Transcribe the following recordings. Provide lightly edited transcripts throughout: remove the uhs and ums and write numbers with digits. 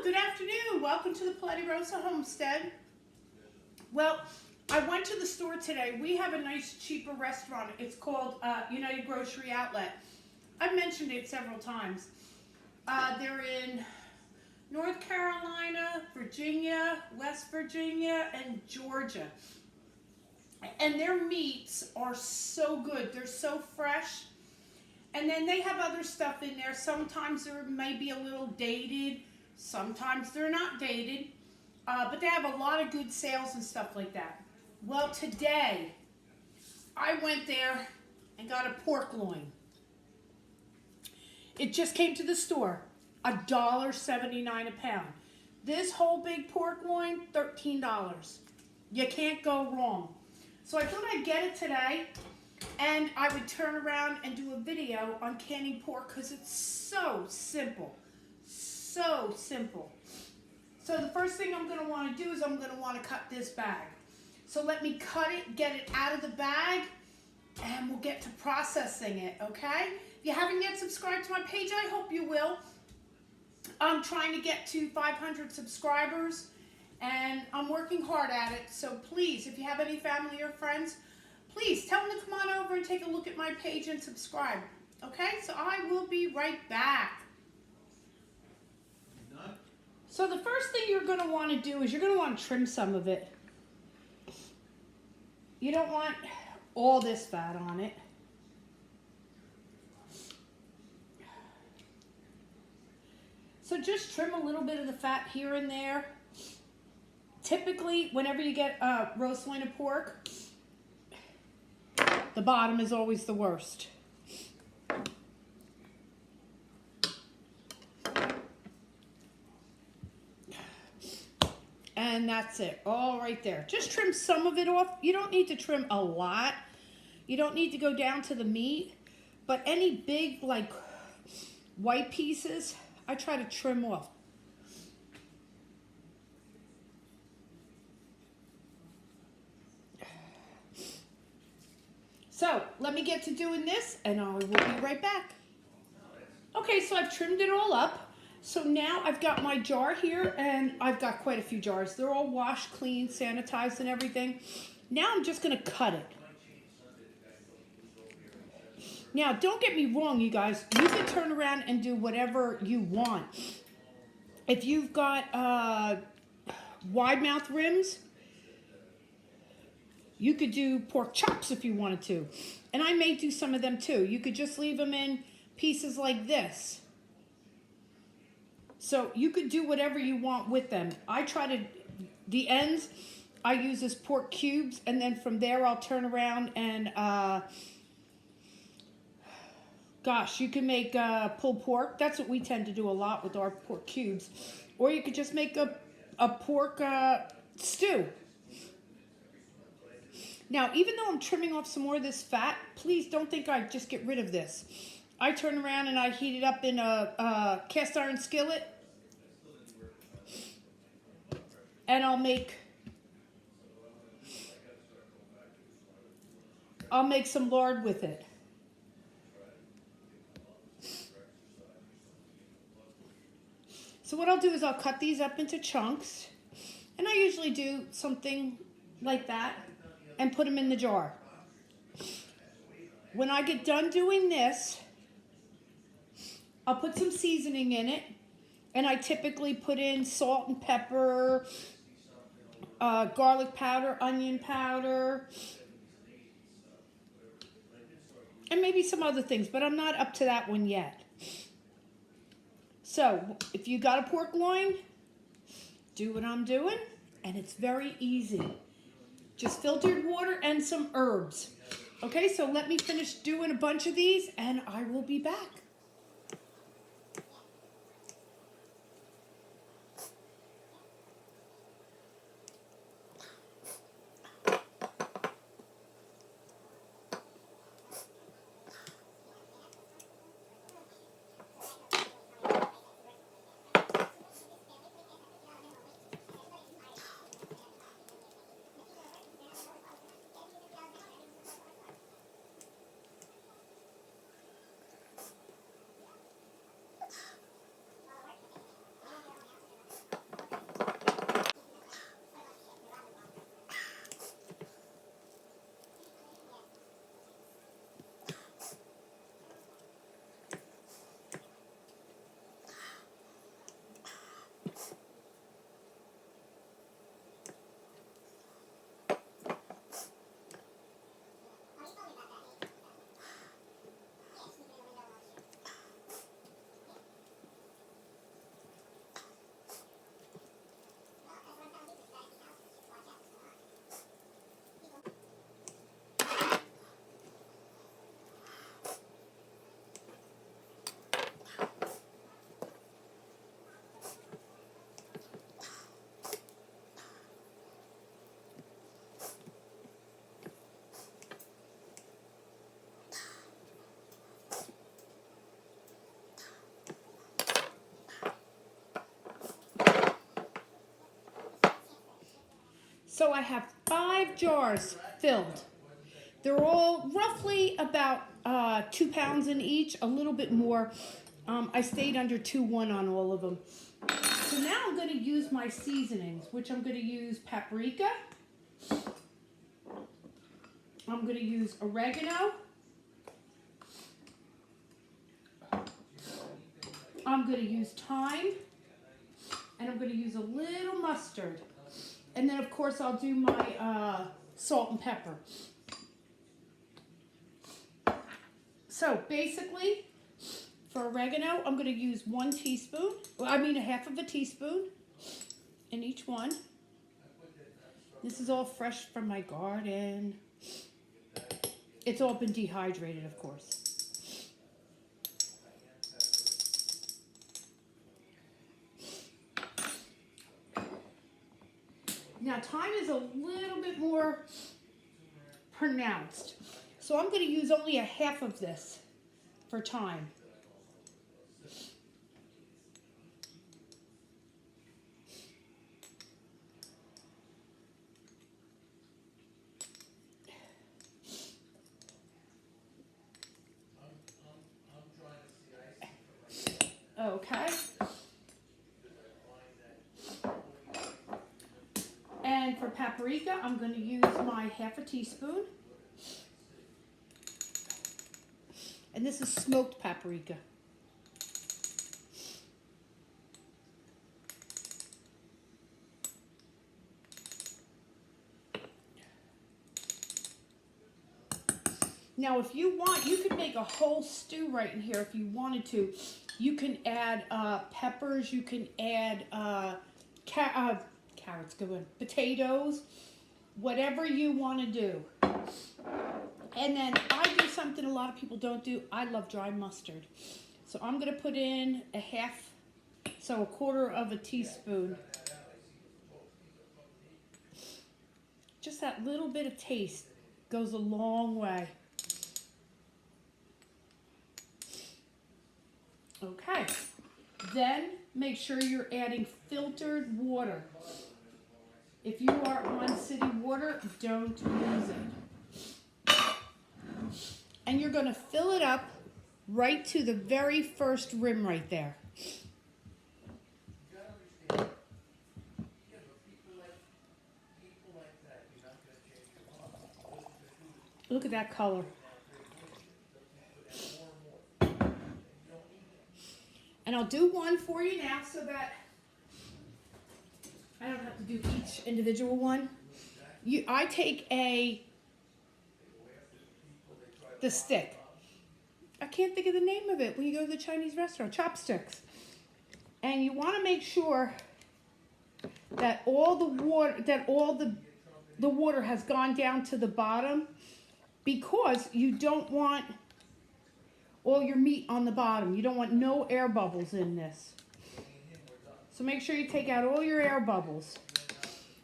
Good afternoon. Welcome to the Palette Rosa Homestead. Well, I went to the store today. We have a nice, cheaper restaurant. It's called United Grocery Outlet. I've mentioned it several times. They're in North Carolina, Virginia, West Virginia, and Georgia. And their meats are so good. They're so fresh. And then they have other stuff in there. Sometimes they may be a little dated. Sometimes they're not dated. But they have a lot of good sales and stuff like that. Well, today, I went there and got a pork loin. It just came to the store. $1.79 a pound. This whole big pork loin, $13. You can't go wrong. So I thought I'd get it today. And I would turn around and do a video on canning pork because it's so simple. So simple. So the first thing I'm going to want to do is I'm going to want to cut this bag. So let me cut it, get it out of the bag, and we'll get to processing it, okay? If you haven't yet subscribed to my page, I hope you will. I'm trying to get to 500 subscribers, and I'm working hard at it. So please, if you have any family or friends, please tell them to come on over and take a look at my page and subscribe. Okay, so I will be right back. So the first thing you're going to want to do is you're going to want to trim some of it. You don't want all this fat on it. So just trim a little bit of the fat here and there. Typically, whenever you get a roast loin of pork, the bottom is always the worst. And that's it, all right there. Just trim some of it off. You don't need to trim a lot. You don't need to go down to the meat. But any big, like, white pieces, I try to trim off. So, let me get to doing this, and I will be right back. Okay, so I've trimmed it all up. So now I've got my jar here, and I've got quite a few jars. They're all washed, clean, sanitized, and everything. Now I'm just going to cut it. Now, don't get me wrong, you guys. You can turn around and do whatever you want. If you've got wide mouth rims, you could do pork chops if you wanted to. And I may do some of them too. You could just leave them in pieces like this. So you could do whatever you want with them. I try to, the ends, I use as pork cubes. And then from there, I'll turn around and, gosh, you can make pulled pork. That's what we tend to do a lot with our pork cubes. Or you could just make a pork stew. Now, even though I'm trimming off some more of this fat, please don't think I just get rid of this. I turn around and I heat it up in a cast iron skillet. And I'll make some lard with it. So what I'll do is I'll cut these up into chunks. And I usually do something like that and put them in the jar. When I get done doing this, I'll put some seasoning in it. And I typically put in salt and pepper, garlic powder, onion powder, and maybe some other things, but I'm not up to that one yet. So, if you got a pork loin, do what I'm doing, and it's very easy. Just filtered water and some herbs. Okay, so let me finish doing a bunch of these, and I will be back. So I have 5 jars filled. They're all roughly about 2 pounds in each, a little bit more. I stayed under 2.1 on all of them. So now I'm going to use my seasonings, which I'm going to use paprika. I'm going to use oregano. I'm going to use thyme. And I'm going to use a little mustard. And then, of course, I'll do my salt and pepper. So, basically, for oregano, I'm going to use 1 teaspoon. Well, I mean, a half of a teaspoon in each one. This is all fresh from my garden. It's all been dehydrated, of course. Now, thyme is a little bit more pronounced. So I'm going to use only a half of this for thyme. Okay. And for paprika, I'm going to use my half a teaspoon. And this is smoked paprika. Now, if you want, you could make a whole stew right in here if you wanted to. You can add peppers. You can add carrots, good one, potatoes, whatever you want to do. And then I do something a lot of people don't do. I love dry mustard. So I'm going to put in a quarter of a teaspoon. Just that little bit of taste goes a long way. Okay. Then make sure you're adding filtered water. If you are on city water, don't use it. And you're going to fill it up right to the very first rim right there. Look at that color. And I'll do one for you now so that I don't have to do each individual one. I take the stick. I can't think of the name of it when you go to the Chinese restaurant, chopsticks. And you want to make sure that all the water has gone down to the bottom, because you don't want all your meat on the bottom. You don't want no air bubbles in this. So make sure you take out all your air bubbles.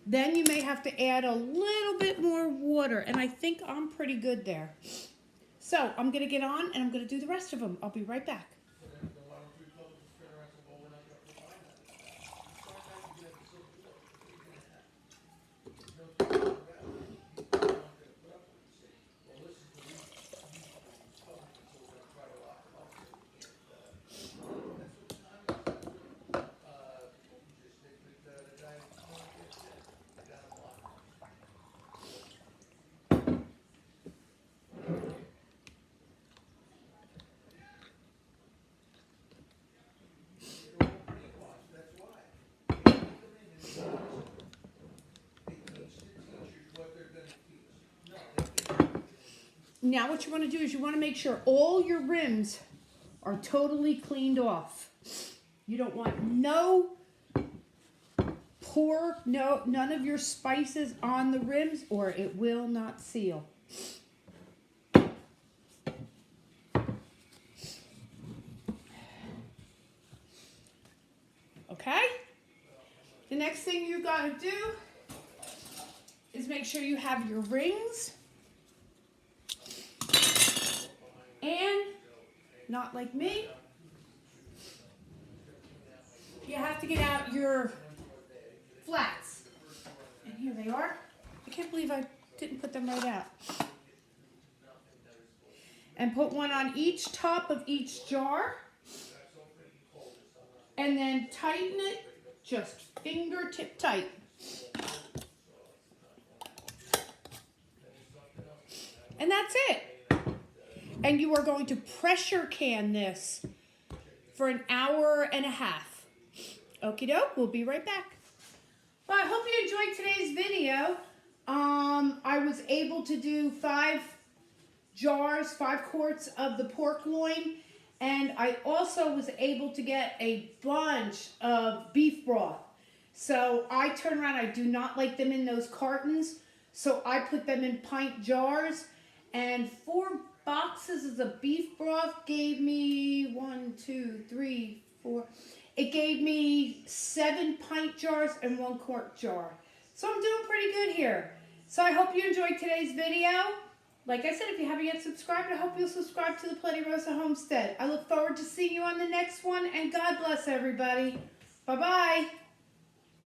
Then you may have to add a little bit more water, and I think I'm pretty good there. So I'm going to get on and I'm going to do the rest of them. I'll be right back. Now what you want to do is you want to make sure all your rims are totally cleaned off. You don't want no pork, none of your spices on the rims, or it will not seal. Okay? The next thing you got to do is make sure you have your rings. And, not like me, you have to get out your flats. And here they are. can't believe I didn't put them right out. And put one on each top of each jar. And then tighten it just fingertip tight. And that's it. And you are going to pressure can this for an hour and a half. Okie doke, we'll be right back. Well, I hope you enjoyed today's video. I was able to do 5 quarts of the pork loin, and I also was able to get a bunch of beef broth. So I turn around, I do not like them in those cartons, so I put them in pint jars, and 4 boxes of beef broth gave me 1, 2, 3, 4. It gave me 7 pint jars and 1 quart jar. So I'm doing pretty good here. So I hope you enjoyed today's video. Like I said, if you haven't yet subscribed, I hope you'll subscribe to the Platti Rosa Homestead. I look forward to seeing you on the next one, and God bless everybody. Bye-bye.